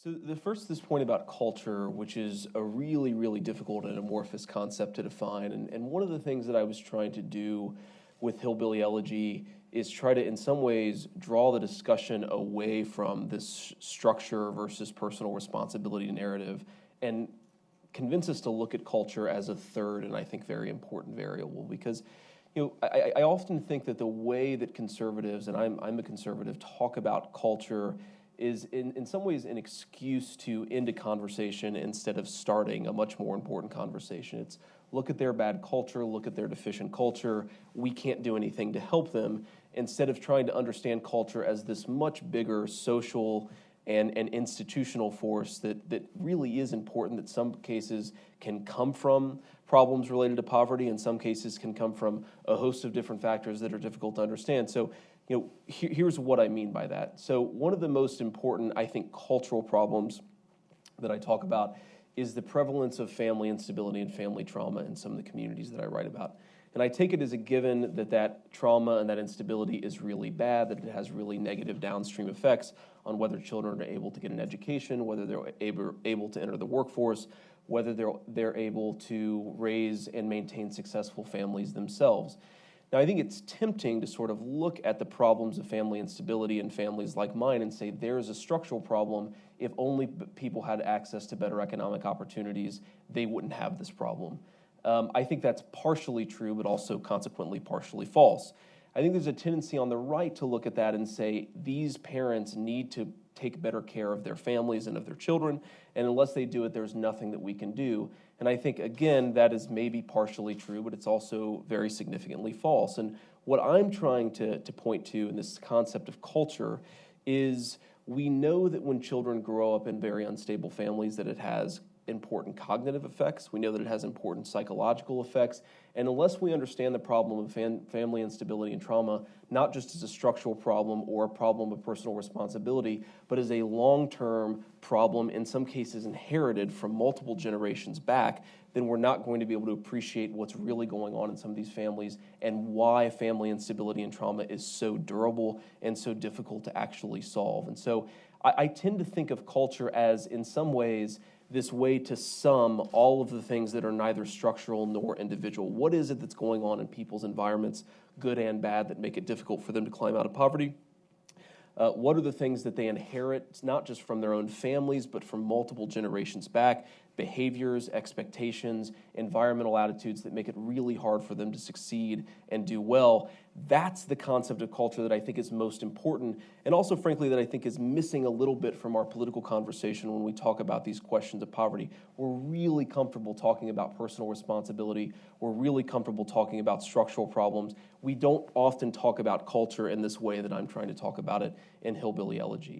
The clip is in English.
So the first, this point about culture, which is a really, really difficult and amorphous concept to define. And one of the things that I was trying to do with Hillbilly Elegy is try to, in some ways, draw the discussion away from this structure versus personal responsibility narrative and convince us to look at culture as a third and I think very important variable. Because I often think that the way that conservatives, and I'm a conservative, talk about culture is in some ways an excuse to end a conversation instead of starting a much more important conversation. It's look at their bad culture, look at their deficient culture, we can't do anything to help them, instead of trying to understand culture as this much bigger social and institutional force that really is important, that some cases can come from problems related to poverty, in some cases can come from a host of different factors that are difficult to understand. So, here's what I mean by that. So one of the most important, I think, cultural problems that I talk about is the prevalence of family instability and family trauma in some of the communities that I write about. And I take it as a given that that trauma and that instability is really bad, that it has really negative downstream effects on whether children are able to get an education, whether they're able to enter the workforce, whether they're able to raise and maintain successful families themselves. Now, I think it's tempting to sort of look at the problems of family instability in families like mine and say there's a structural problem. If only people had access to better economic opportunities, they wouldn't have this problem. I think that's partially true, but also consequently partially false. I think there's a tendency on the right to look at that and say these parents need to take better care of their families and of their children, and unless they do it, there's nothing that we can do. And I think, again, that is maybe partially true, but it's also very significantly false. And what I'm trying to point to in this concept of culture is we know that when children grow up in very unstable families that it has important cognitive effects. We know that it has important psychological effects. And unless we understand the problem of family instability and trauma, not just as a structural problem or a problem of personal responsibility, but as a long-term problem, in some cases inherited from multiple generations back, then we're not going to be able to appreciate what's really going on in some of these families and why family instability and trauma is so durable and so difficult to actually solve. And so I tend to think of culture as, in some ways, this way to sum all of the things that are neither structural nor individual. What is it that's going on in people's environments, good and bad, that make it difficult for them to climb out of poverty? What are the things that they inherit, not just from their own families, but from multiple generations back? Behaviors, expectations, environmental attitudes that make it really hard for them to succeed and do well. That's the concept of culture that I think is most important, and also, frankly, that I think is missing a little bit from our political conversation when we talk about these questions of poverty. We're really comfortable talking about personal responsibility. We're really comfortable talking about structural problems. We don't often talk about culture in this way that I'm trying to talk about it in Hillbilly Elegy.